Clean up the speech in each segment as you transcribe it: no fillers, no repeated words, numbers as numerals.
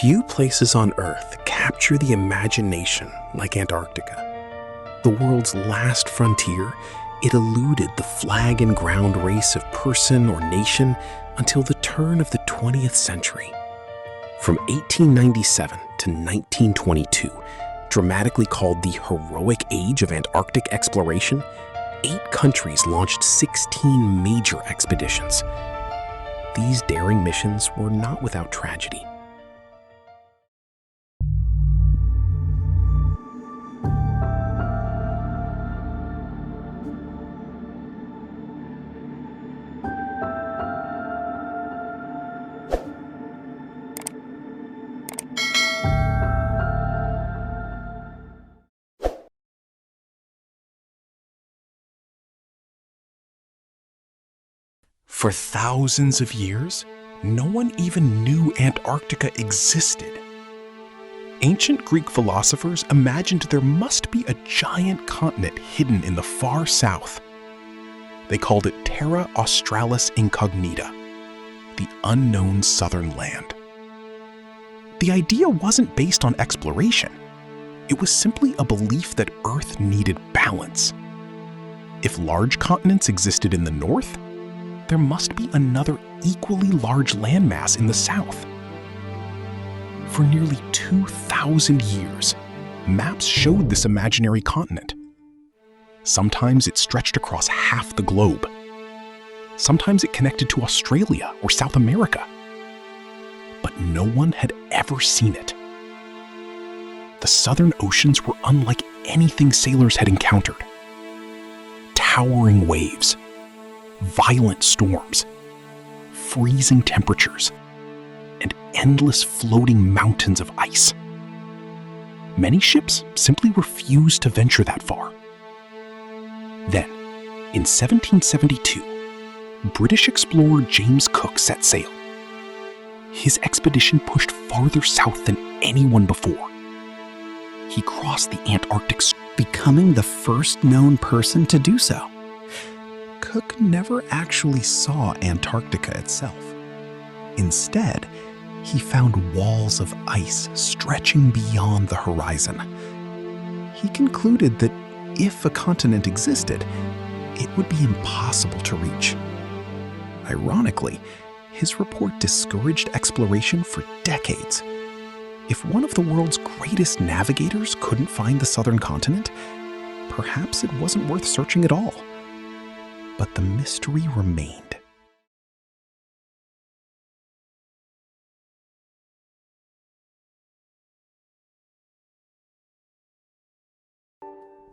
Few places on Earth capture the imagination like Antarctica. The world's last frontier, it eluded the flag and ground race of person or nation until the turn of the 20th century. From 1897 to 1922, dramatically called the heroic age of Antarctic exploration, 8 countries launched 16 major expeditions. These daring missions were not without tragedy. For thousands of years, no one even knew Antarctica existed. Ancient Greek philosophers imagined there must be a giant continent hidden in the far south. They called it Terra Australis Incognita, the unknown southern land. The idea wasn't based on exploration. It was simply a belief that Earth needed balance. If large continents existed in the north, there must be another equally large landmass in the south. For nearly 2,000 years, maps showed this imaginary continent. Sometimes it stretched across half the globe. Sometimes it connected to Australia or South America. But no one had ever seen it. The southern oceans were unlike anything sailors had encountered. Towering waves, violent storms, freezing temperatures, and endless floating mountains of ice. Many ships simply refused to venture that far. Then, in 1772, British explorer James Cook set sail. His expedition pushed farther south than anyone before. He crossed the Antarctic, becoming the first known person to do so. Cook never actually saw Antarctica itself. Instead, he found walls of ice stretching beyond the horizon. He concluded that if a continent existed, it would be impossible to reach. Ironically, his report discouraged exploration for decades. If one of the world's greatest navigators couldn't find the southern continent, perhaps it wasn't worth searching at all. But the mystery remained.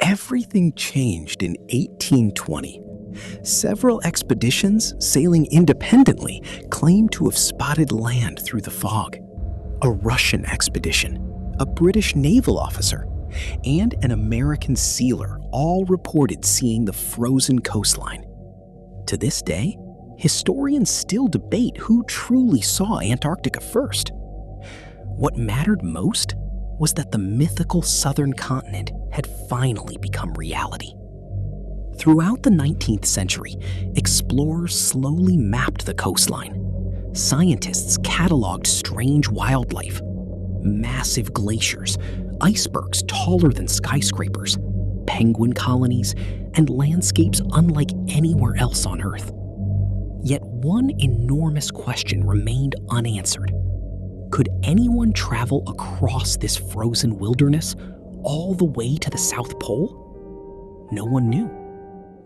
Everything changed in 1820. Several expeditions, sailing independently, claimed to have spotted land through the fog. A Russian expedition, a British naval officer, and an American sealer all reported seeing the frozen coastline. To this day, historians still debate who truly saw Antarctica first. What mattered most was that the mythical southern continent had finally become reality. Throughout the 19th century, explorers slowly mapped the coastline. Scientists cataloged strange wildlife, massive glaciers, icebergs taller than skyscrapers, penguin colonies, and landscapes unlike anywhere else on Earth. Yet one enormous question remained unanswered. Could anyone travel across this frozen wilderness all the way to the South Pole? No one knew,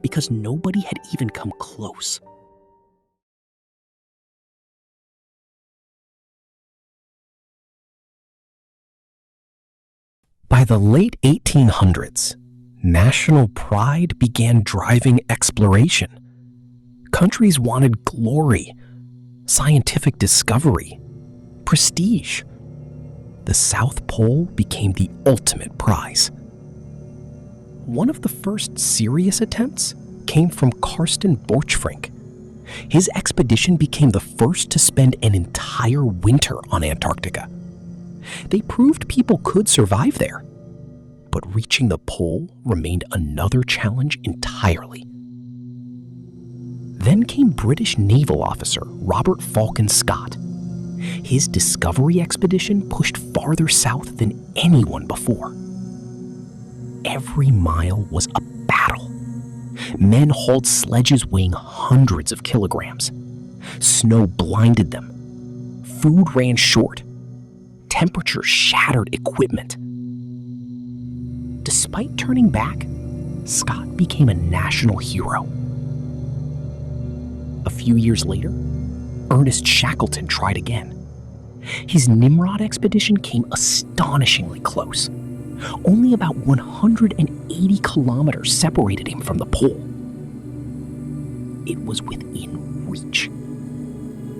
because nobody had even come close. By the late 1800s, national pride began driving exploration. Countries wanted glory, scientific discovery, prestige. The South Pole became the ultimate prize. One of the first serious attempts came from Karsten Borchfrink. His expedition became the first to spend an entire winter on Antarctica. They proved people could survive there. But reaching the pole remained another challenge entirely. Then came British naval officer Robert Falcon Scott. His discovery expedition pushed farther south than anyone before. Every mile was a battle. Men hauled sledges weighing hundreds of kilograms. Snow blinded them. Food ran short. Temperature shattered equipment. Despite turning back, Scott became a national hero. A few years later, Ernest Shackleton tried again. His Nimrod expedition came astonishingly close. Only about 180 kilometers separated him from the pole. It was within reach,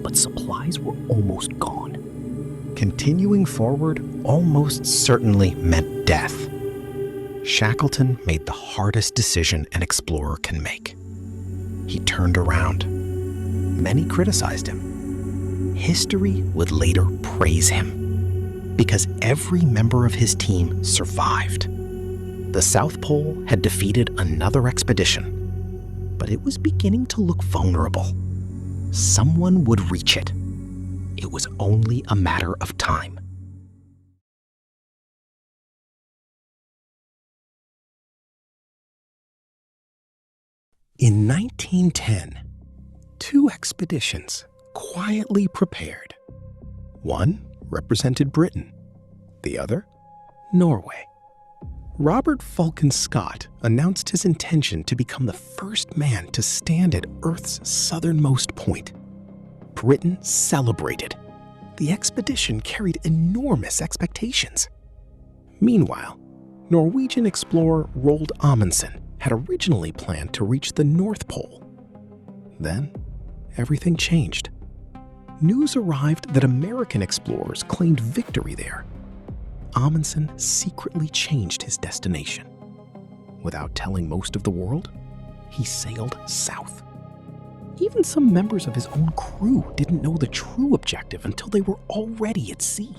but supplies were almost gone. Continuing forward almost certainly meant death. Shackleton made the hardest decision an explorer can make. He turned around. Many criticized him. History would later praise him, because every member of his team survived. The South Pole had defeated another expedition, but it was beginning to look vulnerable. Someone would reach it. It was only a matter of time. In 1910, two expeditions quietly prepared. One represented Britain, the other, Norway. Robert Falcon Scott announced his intention to become the first man to stand at Earth's southernmost point. Britain celebrated. The expedition carried enormous expectations. Meanwhile, Norwegian explorer Roald Amundsen had originally planned to reach the North Pole. Then, everything changed. News arrived that American explorers claimed victory there. Amundsen secretly changed his destination. Without telling most of the world, he sailed south. Even some members of his own crew didn't know the true objective until they were already at sea.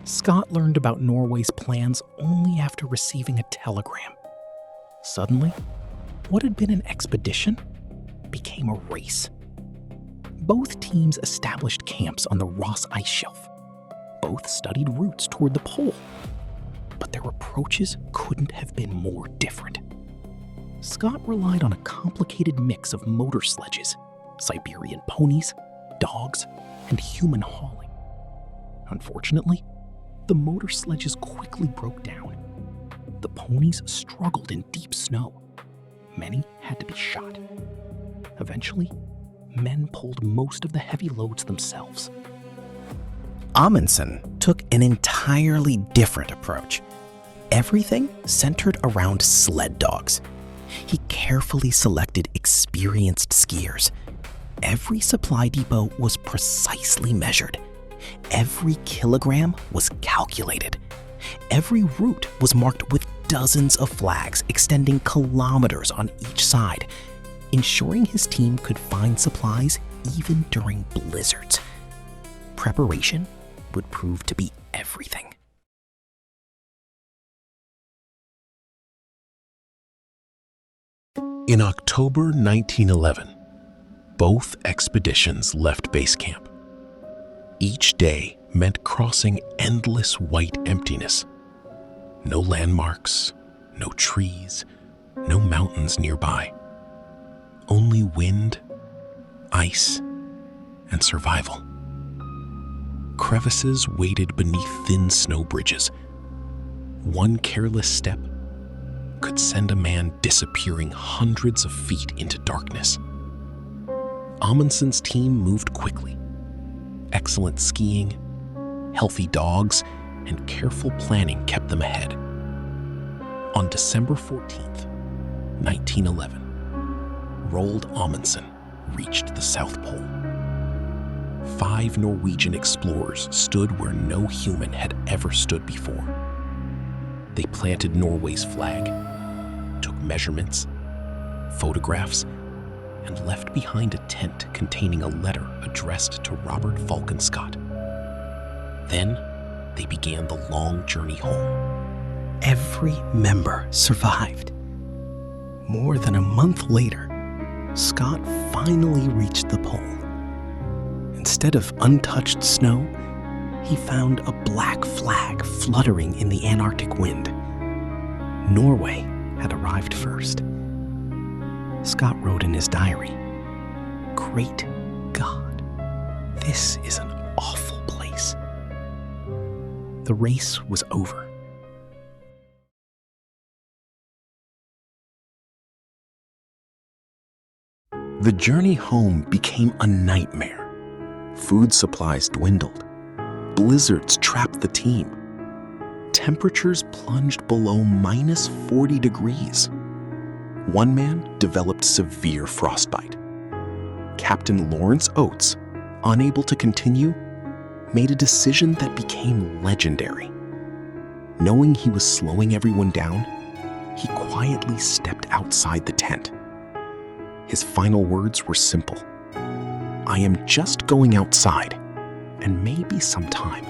Scott learned about Norway's plans only after receiving a telegram. Suddenly, what had been an expedition became a race. Both teams established camps on the Ross Ice Shelf. Both studied routes toward the pole. But their approaches couldn't have been more different. Scott relied on a complicated mix of motor sledges, Siberian ponies, dogs, and human hauling. Unfortunately, the motor sledges quickly broke down. The ponies struggled in deep snow. Many had to be shot. Eventually, men pulled most of the heavy loads themselves. Amundsen took an entirely different approach. Everything centered around sled dogs. He carefully selected experienced skiers. Every supply depot was precisely measured. Every kilogram was calculated. Every route was marked with dozens of flags extending kilometers on each side, ensuring his team could find supplies even during blizzards. Preparation would prove to be everything. In October 1911, both expeditions left base camp. Each day meant crossing endless white emptiness. No landmarks, no trees, no mountains nearby. Only wind, ice, and survival. Crevices waited beneath thin snow bridges. One careless step could send a man disappearing hundreds of feet into darkness. Amundsen's team moved quickly. Excellent skiing, healthy dogs, and careful planning kept them ahead. On December 14th, 1911, Roald Amundsen reached the South Pole. 5 Norwegian explorers stood where no human had ever stood before. They planted Norway's flag, took measurements, photographs, and left behind a tent containing a letter addressed to Robert Falcon Scott. Then they began the long journey home. Every member survived. More than a month later, Scott finally reached the pole. And instead of untouched snow, he found a black flag fluttering in the Antarctic wind. Norway had arrived first. Scott wrote in his diary, "Great God, this is an awful place." The race was over. The journey home became a nightmare. Food supplies dwindled. Blizzards trapped the team. Temperatures plunged below minus 40 degrees. One man developed severe frostbite. Captain Lawrence Oates, unable to continue, made a decision that became legendary. Knowing he was slowing everyone down, he quietly stepped outside the tent. His final words were simple: "I am just going outside, and maybe sometime."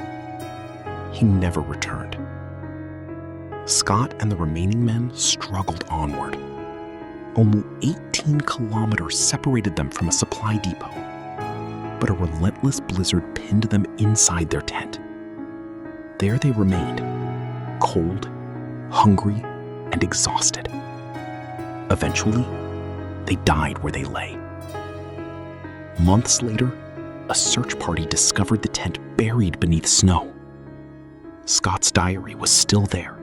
He never returned. Scott and the remaining men struggled onward. Only 18 kilometers separated them from a supply depot, but a relentless blizzard pinned them inside their tent. There they remained, cold, hungry, and exhausted. Eventually, they died where they lay. Months later, a search party discovered the tent buried beneath snow. Scott's diary was still there,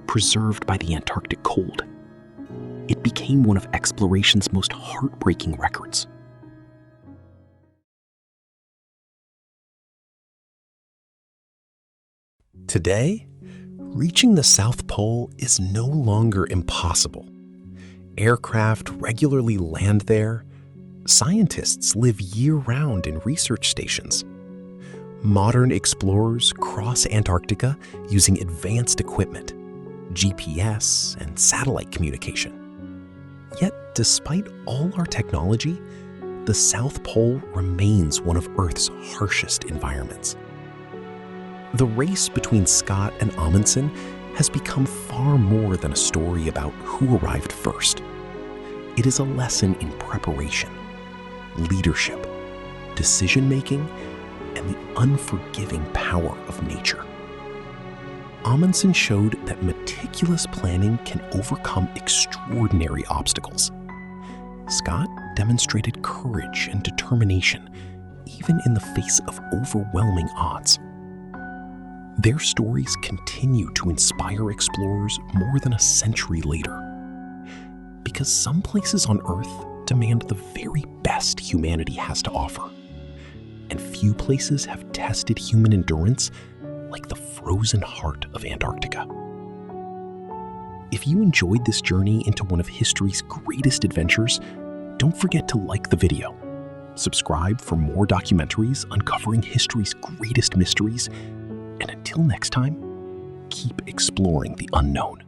preserved by the Antarctic cold. It became one of exploration's most heartbreaking records. Today, reaching the South Pole is no longer impossible. Aircraft regularly land there. Scientists live year-round in research stations. Modern explorers cross Antarctica using advanced equipment, GPS, and satellite communication. Yet, despite all our technology, the South Pole remains one of Earth's harshest environments. The race between Scott and Amundsen has become far more than a story about who arrived first. It is a lesson in preparation, leadership, decision-making, and the unforgiving power of nature. Amundsen showed that meticulous planning can overcome extraordinary obstacles. Scott demonstrated courage and determination, even in the face of overwhelming odds. Their stories continue to inspire explorers more than a century later, because some places on Earth demand the very best humanity has to offer, and few places have tested human endurance like the frozen heart of Antarctica. If you enjoyed this journey into one of history's greatest adventures, don't forget to like the video, subscribe for more documentaries uncovering history's greatest mysteries, and until next time, keep exploring the unknown.